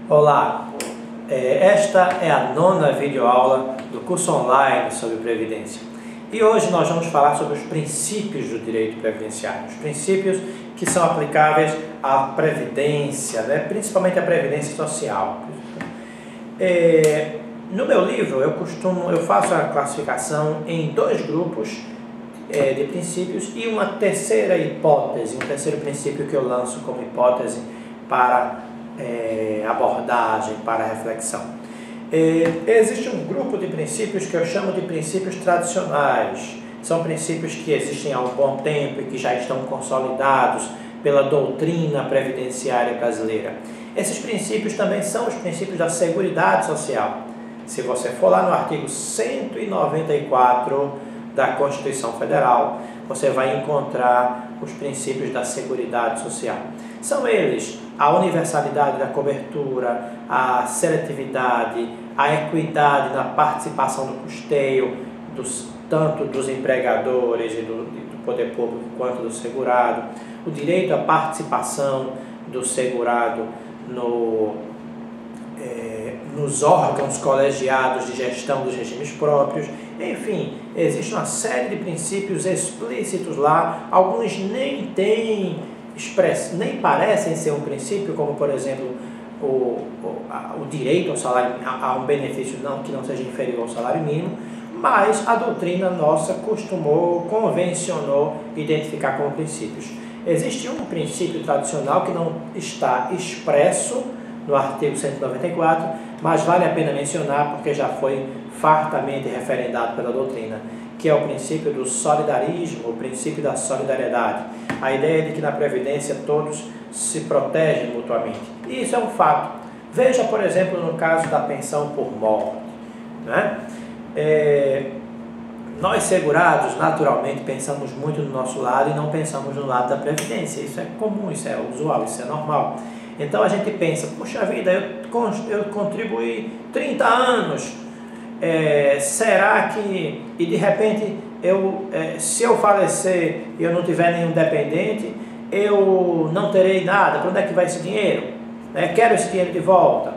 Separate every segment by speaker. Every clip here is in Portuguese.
Speaker 1: Olá, esta é a 9ª videoaula do curso online sobre Previdência. E hoje nós vamos falar sobre os princípios do direito previdenciário, os princípios que são aplicáveis à Previdência, principalmente à Previdência Social. No meu livro eu faço a classificação em 2 grupos de princípios e uma terceira hipótese, um terceiro princípio que eu lanço como hipótese para abordagem, para reflexão. Existe um grupo de princípios que eu chamo de princípios tradicionais. São princípios que existem há um bom tempo e que já estão consolidados pela doutrina previdenciária brasileira. Esses princípios também são os princípios da Seguridade Social. Se você for lá no artigo 194 da Constituição Federal, você vai encontrar os princípios da Seguridade Social. São eles a universalidade da cobertura, a seletividade, a equidade na participação do custeio, tanto dos empregadores e do poder público quanto do segurado, o direito à participação do segurado nos órgãos colegiados de gestão dos regimes próprios. Enfim, existe uma série de princípios explícitos lá, alguns nem parecem ser um princípio, como por exemplo o direito ao salário, a um benefício que não seja inferior ao salário mínimo, mas a doutrina nossa convencionou identificar como princípios. Existe um princípio tradicional que não está expresso no artigo 194, mas vale a pena mencionar porque já foi fartamente referendado pela doutrina, que é o princípio do solidarismo, o princípio da solidariedade. A ideia de que na Previdência todos se protegem mutuamente. E isso é um fato. Veja, por exemplo, no caso da pensão por morte. Nós segurados, naturalmente, pensamos muito no nosso lado e não pensamos no lado da Previdência. Isso é comum, isso é usual, isso é normal. Então a gente pensa, puxa vida, eu contribuí 30 anos, será que, e de repente, se eu falecer e eu não tiver nenhum dependente, eu não terei nada, para onde é que vai esse dinheiro? Quero esse dinheiro de volta.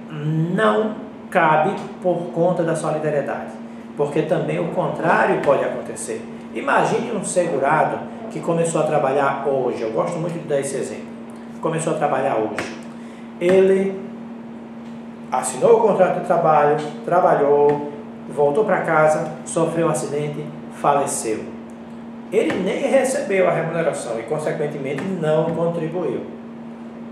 Speaker 1: Não cabe por conta da solidariedade, porque também o contrário pode acontecer. Imagine um segurado que começou a trabalhar hoje, eu gosto muito de dar esse exemplo. Começou a trabalhar hoje. Ele assinou o contrato de trabalho, trabalhou, voltou para casa, sofreu um acidente, faleceu. Ele nem recebeu a remuneração e, consequentemente, não contribuiu.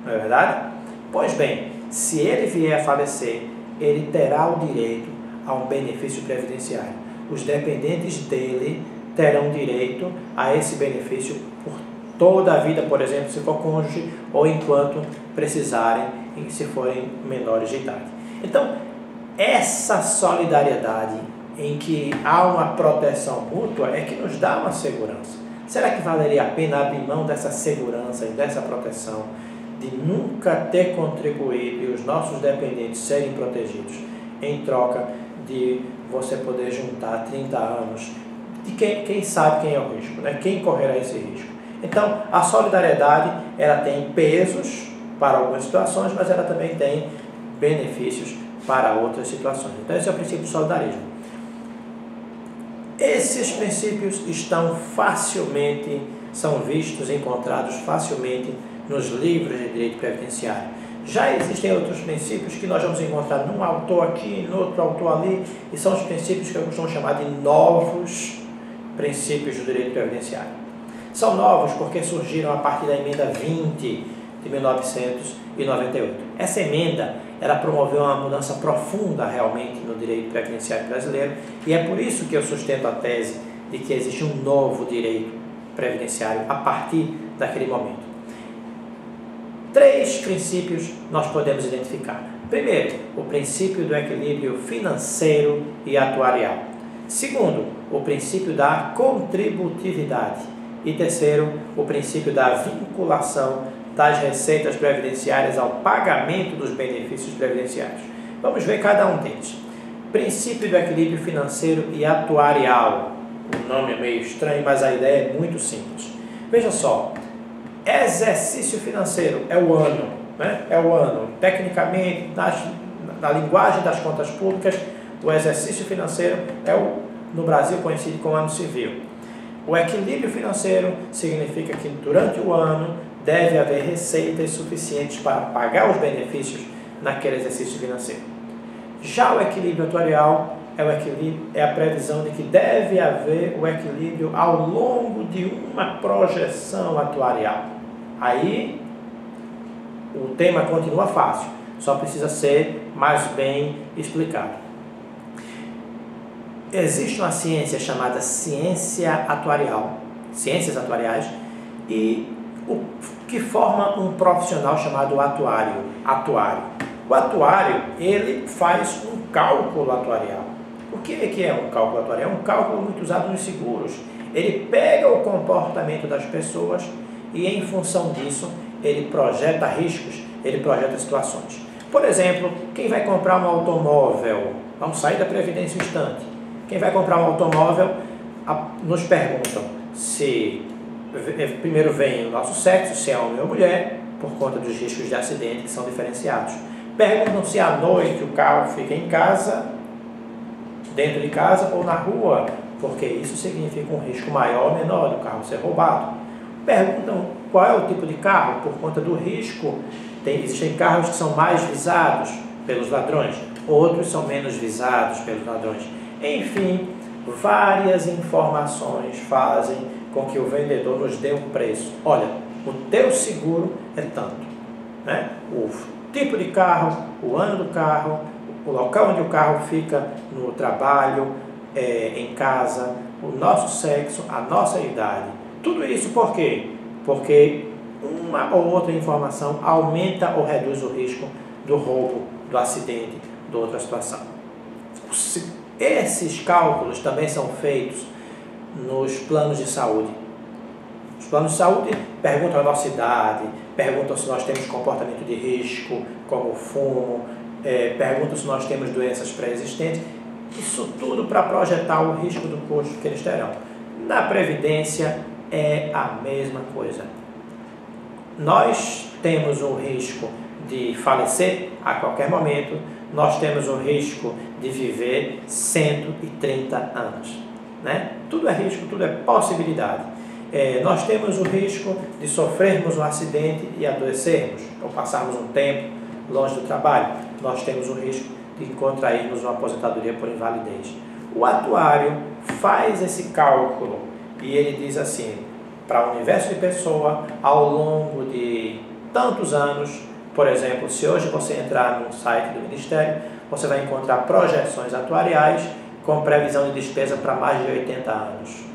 Speaker 1: Não é verdade? Pois bem, se ele vier a falecer, ele terá o direito a um benefício previdenciário. Os dependentes dele terão direito a esse benefício por toda a vida, por exemplo, se for cônjuge, ou enquanto precisarem, e se forem menores de idade. Então, essa solidariedade em que há uma proteção mútua é que nos dá uma segurança. Será que valeria a pena abrir mão dessa segurança e dessa proteção, de nunca ter contribuído e os nossos dependentes serem protegidos, em troca de você poder juntar 30 anos, de quem sabe quem é o risco, quem correrá esse risco? Então, a solidariedade, ela tem pesos para algumas situações, mas ela também tem benefícios para outras situações. Então, esse é o princípio do solidarismo. Esses princípios são vistos, encontrados facilmente nos livros de direito previdenciário. Já existem outros princípios que nós vamos encontrar num autor aqui, no outro autor ali, e são os princípios que eu costumo chamar de novos princípios do direito previdenciário. São novos porque surgiram a partir da emenda 20 de 1998. Essa emenda, ela promoveu uma mudança profunda realmente no direito previdenciário brasileiro, e é por isso que eu sustento a tese de que existe um novo direito previdenciário a partir daquele momento. 3 princípios nós podemos identificar. Primeiro, o princípio do equilíbrio financeiro e atuarial. Segundo, o princípio da contributividade. E terceiro, o princípio da vinculação das receitas previdenciárias ao pagamento dos benefícios previdenciários. Vamos ver cada um deles. Princípio do equilíbrio financeiro e atuarial. O nome é meio estranho, mas a ideia é muito simples. Veja só, exercício financeiro é o ano. né? É o ano. Tecnicamente, na linguagem das contas públicas, o exercício financeiro no Brasil, conhecido como ano civil. O equilíbrio financeiro significa que durante o ano deve haver receitas suficientes para pagar os benefícios naquele exercício financeiro. Já o equilíbrio atuarial é a previsão de que deve haver o equilíbrio ao longo de uma projeção atuarial. Aí o tema continua fácil, só precisa ser mais bem explicado. Existe uma ciência chamada ciência atuarial, ciências atuariais, e que forma um profissional chamado atuário. O atuário, ele faz um cálculo atuarial. O que é um cálculo atuarial? É um cálculo muito usado nos seguros. Ele pega o comportamento das pessoas e, em função disso, ele projeta riscos, ele projeta situações. Por exemplo, quem vai comprar um automóvel, vamos sair da previdência um instante. Quem vai comprar um automóvel, nos perguntam se primeiro vem o nosso sexo, se é homem ou mulher, por conta dos riscos de acidente que são diferenciados. Perguntam se à noite o carro fica em casa, dentro de casa ou na rua, porque isso significa um risco maior ou menor do carro ser roubado. Perguntam qual é o tipo de carro, por conta do risco. Existem carros que são mais visados pelos ladrões, outros são menos visados pelos ladrões. Enfim, várias informações fazem com que o vendedor nos dê um preço. Olha, o teu seguro é tanto, né? O tipo de carro, o ano do carro, o local onde o carro fica no trabalho, em casa, o nosso sexo, a nossa idade. Tudo isso por quê? Porque uma ou outra informação aumenta ou reduz o risco do roubo, do acidente, de outra situação. Esses cálculos também são feitos nos planos de saúde. Os planos de saúde perguntam a nossa idade, perguntam se nós temos comportamento de risco, como o fumo, perguntam se nós temos doenças pré-existentes. Isso tudo para projetar o risco do custo que eles terão. Na Previdência é a mesma coisa. Nós temos o risco de falecer a qualquer momento, nós temos o risco de viver 130 anos. Né? Tudo é risco, tudo é possibilidade. Nós temos o risco de sofrermos um acidente e adoecermos, ou passarmos um tempo longe do trabalho. Nós temos o risco de contrairmos uma aposentadoria por invalidez. O atuário faz esse cálculo e ele diz assim, para o universo de pessoa, ao longo de tantos anos, por exemplo, se hoje você entrar no site do Ministério, você vai encontrar projeções atuariais com previsão de despesa para mais de 80 anos.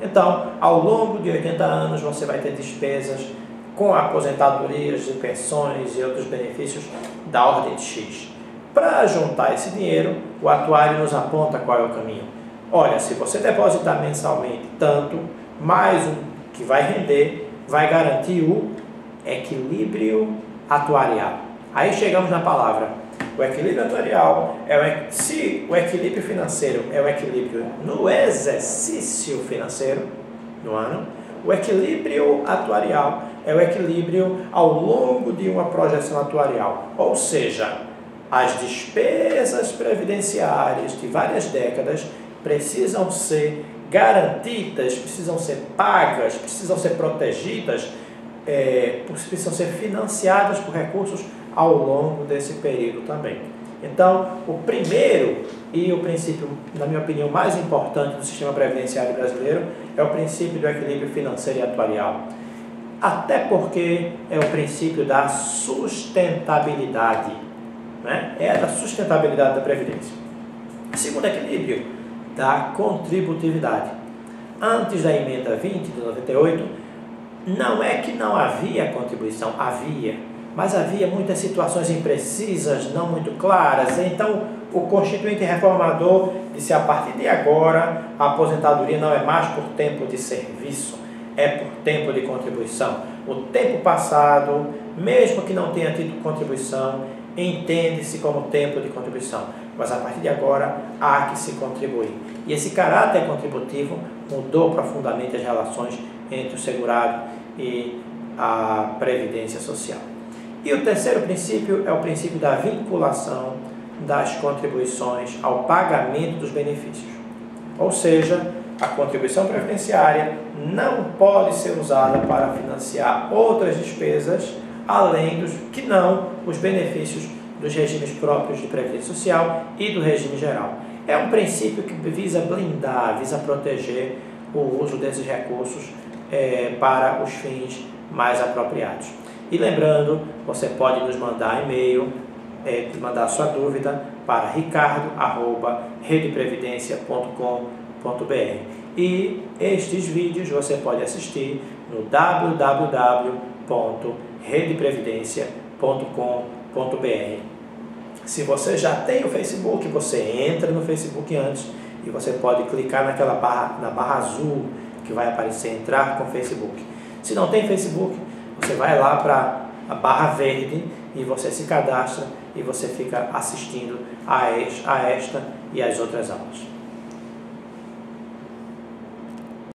Speaker 1: Então, ao longo de 80 anos, você vai ter despesas com aposentadorias, de pensões e outros benefícios da ordem de X. Para juntar esse dinheiro, o atuário nos aponta qual é o caminho. Olha, se você depositar mensalmente tanto, mais o que vai render, vai garantir o equilíbrio atuarial. Aí chegamos na palavra. O equilíbrio atuarial se o equilíbrio financeiro é o equilíbrio no exercício financeiro do ano, o equilíbrio atuarial é o equilíbrio ao longo de uma projeção atuarial. Ou seja, as despesas previdenciárias de várias décadas precisam ser garantidas, precisam ser pagas, precisam ser protegidas, precisam ser financiadas por recursos ao longo desse período também. Então, o primeiro e o princípio, na minha opinião, mais importante do sistema previdenciário brasileiro é o princípio do equilíbrio financeiro e atuarial. Até porque é o princípio da sustentabilidade, né? É da sustentabilidade da Previdência. Segundo equilíbrio, da contributividade. Antes da emenda 20 de 98, não é que não havia contribuição, havia, mas havia muitas situações imprecisas, não muito claras. Então, o Constituinte Reformador disse: a partir de agora, a aposentadoria não é mais por tempo de serviço, é por tempo de contribuição. O tempo passado, mesmo que não tenha tido contribuição, entende-se como tempo de contribuição, mas a partir de agora há que se contribuir. E esse caráter contributivo mudou profundamente as relações entre o segurado e a Previdência Social. E o terceiro princípio é o princípio da vinculação das contribuições ao pagamento dos benefícios. Ou seja, a contribuição previdenciária não pode ser usada para financiar outras despesas, além dos que não os benefícios dos regimes próprios de previdência social e do regime geral. É um princípio que visa blindar, visa proteger o uso desses recursos para os fins mais apropriados. E lembrando, você pode nos mandar e-mail, mandar sua dúvida para ricardo@redeprevidencia.com.br. E estes vídeos você pode assistir no www.redeprevidencia.com.br. Se você já tem o Facebook, você entra no Facebook antes e você pode clicar na barra azul que vai aparecer entrar com o Facebook. Se não tem Facebook, você vai lá para a barra verde e você se cadastra e você fica assistindo a esta e as outras aulas.